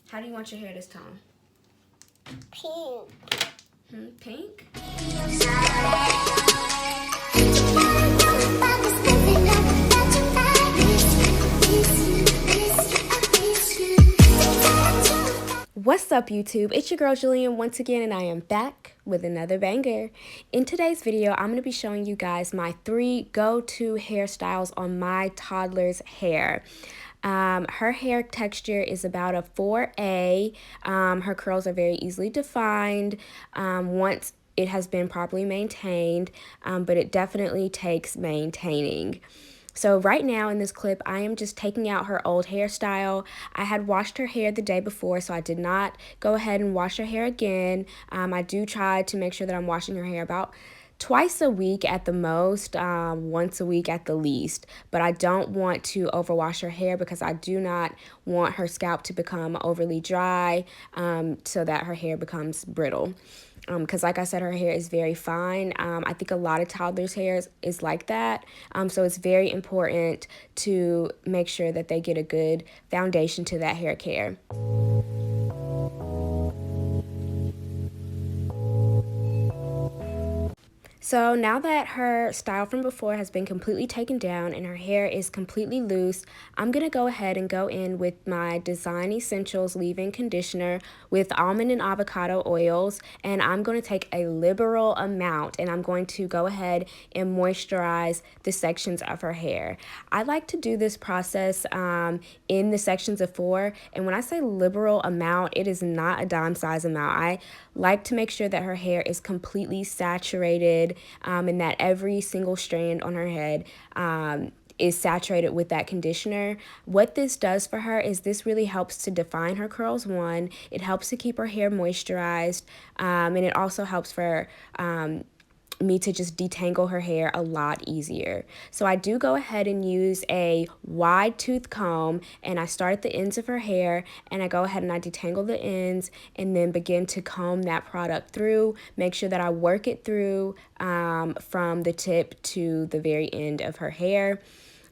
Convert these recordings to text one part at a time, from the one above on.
How do you want your hair this tone? Pink. Pink? What's up, YouTube? It's your girl Jillian once again, and I am back with another banger. In today's video, I'm going to be showing you guys my 3 go-to hairstyles on my toddler's hair. Her hair texture is about a 4A. Her curls are very easily defined once it has been properly maintained, but it definitely takes maintaining. So right now in this clip, I am just taking out her old hairstyle. I had washed her hair the day before, so I did not go ahead and wash her hair again. I do try to make sure that I'm washing her hair about twice a week at the most, once a week at the least. But I don't want to overwash her hair because I do not want her scalp to become overly dry, so that her hair becomes brittle. Because like I said, her hair is very fine. I think a lot of toddlers' hair is like that. So it's very important to make sure that they get a good foundation to that hair care. So now that her style from before has been completely taken down and her hair is completely loose, I'm going to go ahead and go in with my Design Essentials leave-in conditioner with almond and avocado oils, and I'm going to take a liberal amount and I'm going to go ahead and moisturize the sections of her hair. I like to do this process in the sections of 4, and when I say liberal amount, it is not a dime size amount. I like to make sure that her hair is completely saturated, and that every single strand on her head is saturated with that conditioner. What this does for her is this really helps to define her curls. One, it helps to keep her hair moisturized, and it also helps for me to just detangle her hair a lot easier. So I do go ahead and use a wide tooth comb, and I start at the ends of her hair and I go ahead and I detangle the ends and then begin to comb that product through. Make sure that I work it through from the tip to the very end of her hair.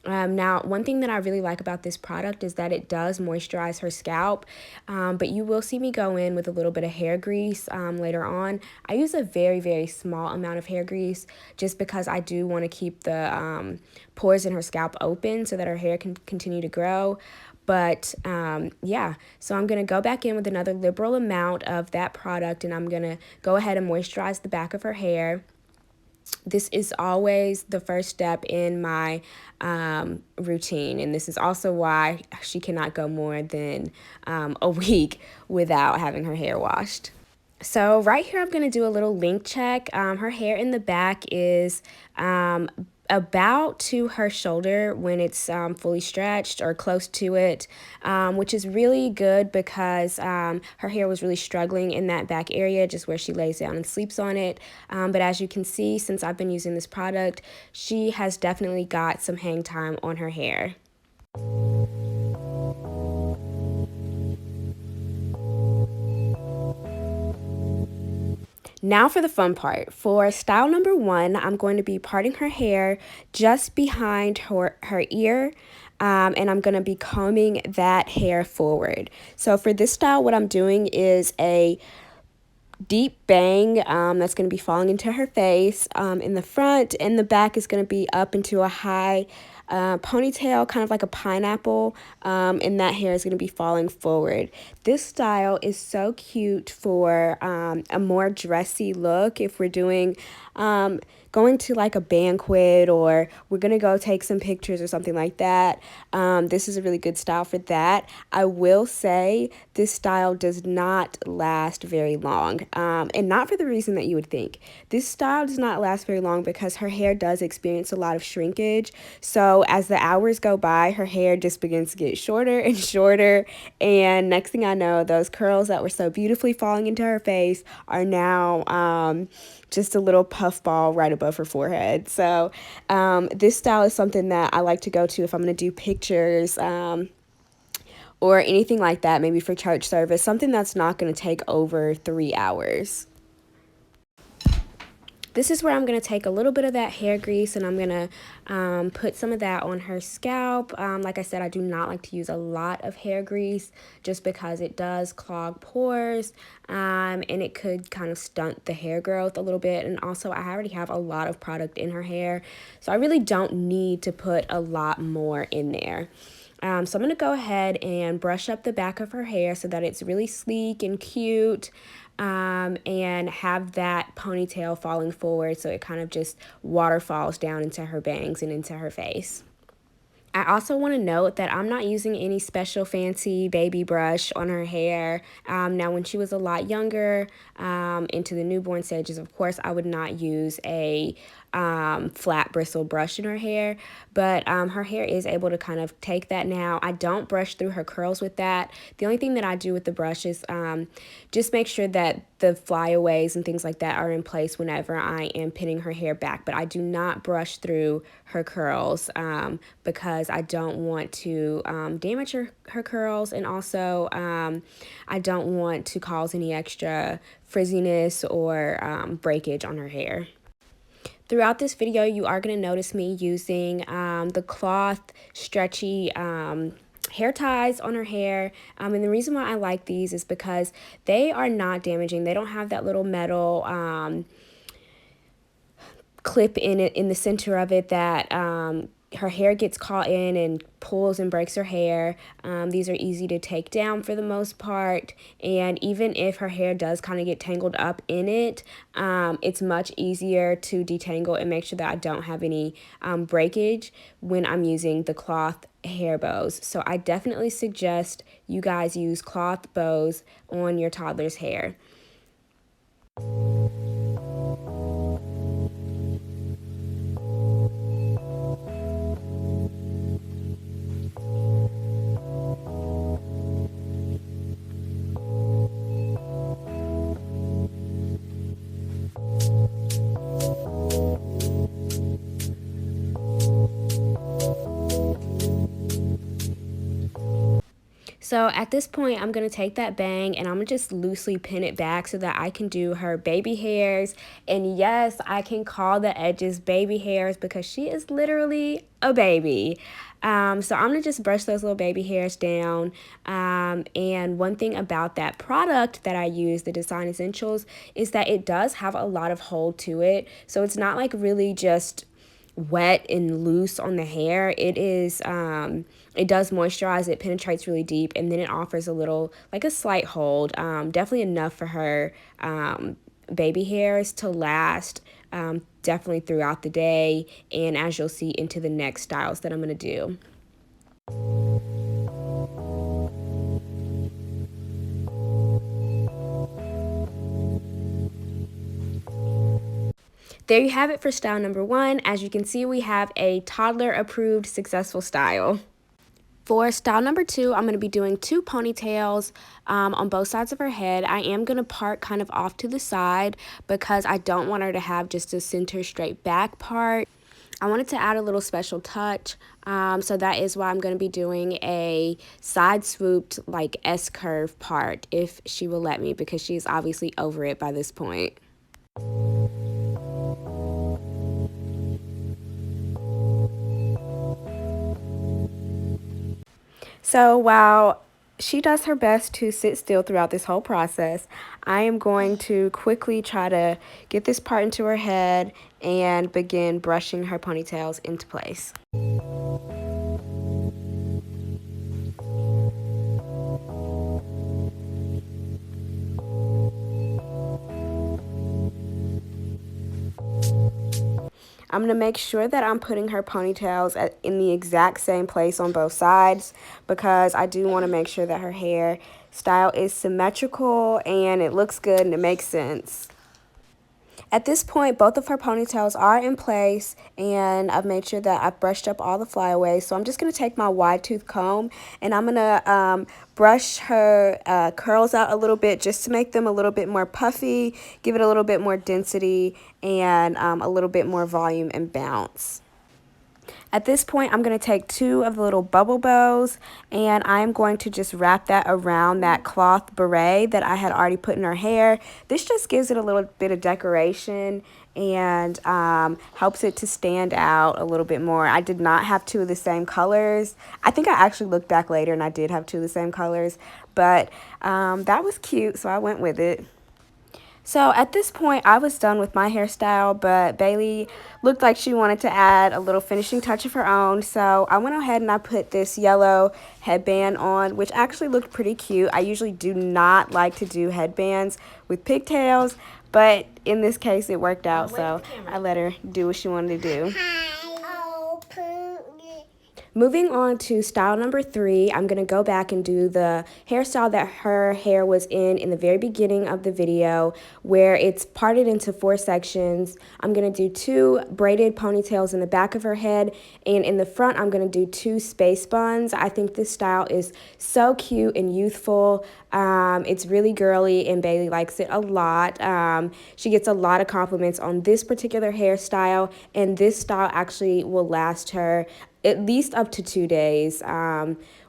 Now, one thing that I really like about this product is that it does moisturize her scalp, but you will see me go in with a little bit of hair grease later on. I use a very, very small amount of hair grease just because I do want to keep the pores in her scalp open so that her hair can continue to grow. But yeah, so I'm going to go back in with another liberal amount of that product, and I'm going to go ahead and moisturize the back of her hair. This is always the first step in my routine, and this is also why she cannot go more than a week without having her hair washed. So right here, I'm going to do a little length check. Her hair in the back is about to her shoulder when it's fully stretched or close to it, which is really good because her hair was really struggling in that back area, just where she lays down and sleeps on it. But as you can see, since I've been using this product, she has definitely got some hang time on her hair. Now for the fun part. For style number 1, I'm going to be parting her hair just behind her ear, and I'm going to be combing that hair forward. So for this style, what I'm doing is a deep bang that's going to be falling into her face in the front, and the back is going to be up into a high ponytail, kind of like a pineapple, and that hair is going to be falling forward. This style is so cute for a more dressy look if we're doing going to like a banquet, or we're gonna go take some pictures or something like that. This is a really good style for that. I will say this style does not last very long, and not for the reason that you would think. This style does not last very long because her hair does experience a lot of shrinkage. So as the hours go by, her hair just begins to get shorter and shorter, and next thing I know, those curls that were so beautifully falling into her face are now just a little puff ball right above her forehead. So this style is something that I like to go to if I'm going to do pictures or anything like that, maybe for church service, something that's not going to take over 3 hours. This is where I'm going to take a little bit of that hair grease and I'm going to put some of that on her scalp. Like I said, I do not like to use a lot of hair grease just because it does clog pores and it could kind of stunt the hair growth a little bit. And also I already have a lot of product in her hair, so I really don't need to put a lot more in there. So I'm going to go ahead and brush up the back of her hair so that it's really sleek and cute, and have that ponytail falling forward so it kind of just waterfalls down into her bangs and into her face. I also want to note that I'm not using any special fancy baby brush on her hair. Now, when she was a lot younger, into the newborn stages, of course, I would not use a flat bristle brush in her hair, but her hair is able to kind of take that now. I don't brush through her curls with that. The only thing that I do with the brush is just make sure that the flyaways and things like that are in place whenever I am pinning her hair back, but I do not brush through her curls because I don't want to damage her curls, and also I don't want to cause any extra frizziness or breakage on her hair. Throughout this video, you are going to notice me using the cloth stretchy hair ties on her hair, and the reason why I like these is because they are not damaging. They don't have that little metal clip in the center of it that her hair gets caught in and pulls and breaks her hair. These are easy to take down for the most part, and even if her hair does kind of get tangled up in it, it's much easier to detangle and make sure that I don't have any breakage when I'm using the cloth hair bows. So I definitely suggest you guys use cloth bows on your toddler's hair. So at this point, I'm going to take that bang and I'm going to just loosely pin it back so that I can do her baby hairs. And yes, I can call the edges baby hairs because she is literally a baby. So I'm going to just brush those little baby hairs down. And one thing about that product that I use, the Design Essentials, is that it does have a lot of hold to it. So it's not like really just wet and loose on the hair. It is it does moisturize, it penetrates really deep, and then it offers a little, like a slight hold, definitely enough for her baby hairs to last definitely throughout the day, and as you'll see into the next styles that I'm going to do. There you have it for style number 1. As you can see, we have a toddler approved successful style. For style number 2, I'm going to be doing 2 ponytails on both sides of her head. I am going to part kind of off to the side because I don't want her to have just a center straight back part. I wanted to add a little special touch, so that is why I'm going to be doing a side swooped like S-curve part if she will let me, because she's obviously over it by this point. So while she does her best to sit still throughout this whole process, I am going to quickly try to get this part into her head and begin brushing her ponytails into place. I'm going to make sure that I'm putting her ponytails in the exact same place on both sides, because I do want to make sure that her hair style is symmetrical and it looks good and it makes sense. At this point, both of her ponytails are in place, and I've made sure that I've brushed up all the flyaways. So I'm just going to take my wide tooth comb and I'm going to brush her curls out a little bit just to make them a little bit more puffy, give it a little bit more density, and a little bit more volume and bounce. At this point, I'm going to take 2 of the little bubble bows, and I'm going to just wrap that around that cloth beret that I had already put in her hair. This just gives it a little bit of decoration and helps it to stand out a little bit more. I did not have 2 of the same colors. I think I actually looked back later and I did have 2 of the same colors, but that was cute, so I went with it. So at this point, I was done with my hairstyle, but Bailey looked like she wanted to add a little finishing touch of her own. So I went ahead and I put this yellow headband on, which actually looked pretty cute. I usually do not like to do headbands with pigtails, but in this case, it worked out. So I let her do what she wanted to do. Moving on to style number 3, I'm going to go back and do the hairstyle that her hair was in the very beginning of the video, where it's parted into 4 sections. I'm going to do 2 braided ponytails in the back of her head, and in the front I'm going to do 2 space buns. I think this style is so cute and youthful. It's really girly and Bailey likes it a lot. She gets a lot of compliments on this particular hairstyle, and this style actually will last her at least up to 2 days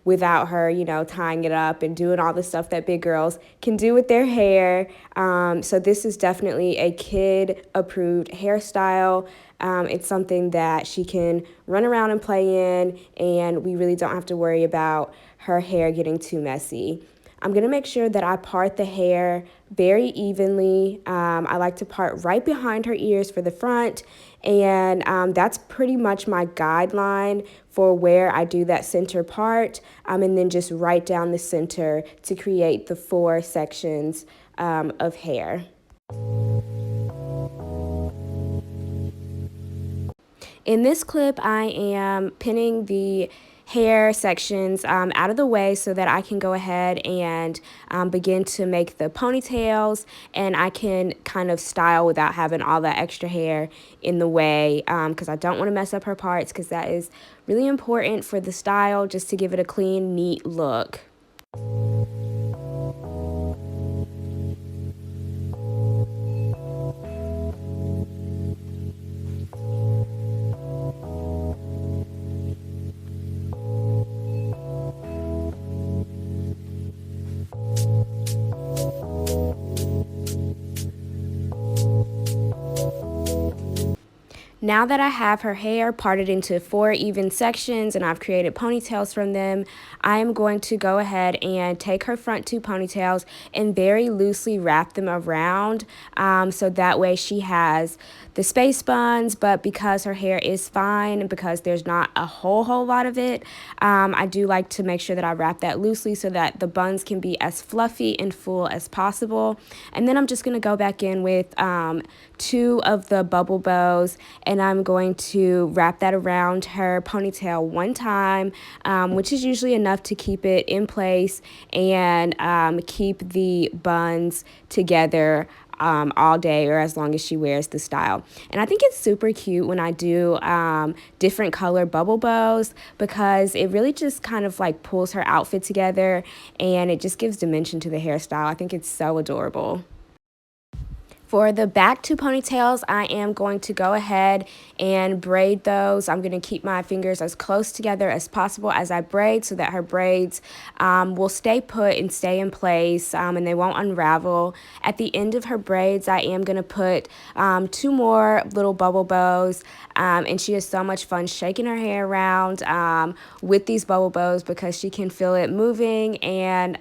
without her, you know, tying it up and doing all the stuff that big girls can do with their hair. So this is definitely a kid-approved hairstyle. It's something that she can run around and play in, and we really don't have to worry about her hair getting too messy. I'm going to make sure that I part the hair very evenly. I like to part right behind her ears for the front, and that's pretty much my guideline for where I do that center part, and then just right down the center to create the 4 sections of hair. In this clip, I am pinning the hair sections out of the way so that I can go ahead and begin to make the ponytails, and I can kind of style without having all that extra hair in the way, because I don't want to mess up her parts, because that is really important for the style, just to give it a clean, neat look. Now that I have her hair parted into 4 even sections and I've created ponytails from them, I am going to go ahead and take her front 2 ponytails and very loosely wrap them around, so that way she has the space buns, but because her hair is fine and because there's not a whole lot of it, I do like to make sure that I wrap that loosely so that the buns can be as fluffy and full as possible. And then I'm just going to go back in with 2 of the bubble bows, and I'm going to wrap that around her ponytail 1 time, which is usually enough to keep it in place and keep the buns together all day, or as long as she wears the style. And I think it's super cute when I do different color bubble bows, because it really just kind of like pulls her outfit together and it just gives dimension to the hairstyle. I think it's so adorable. For the back 2 ponytails, I am going to go ahead and braid those. I'm going to keep my fingers as close together as possible as I braid so that her braids will stay put and stay in place, and they won't unravel. At the end of her braids, I am going to put 2 more little bubble bows, and she has so much fun shaking her hair around with these bubble bows because she can feel it moving, and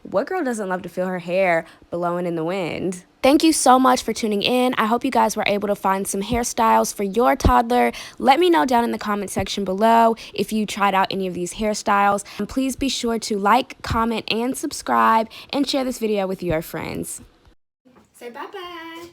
what girl doesn't love to feel her hair blowing in the wind? Thank you so much for tuning in. I hope you guys were able to find some hairstyles for your toddler. Let me know down in the comment section below if you tried out any of these hairstyles. And please be sure to like, comment, and subscribe, and share this video with your friends. Say bye-bye.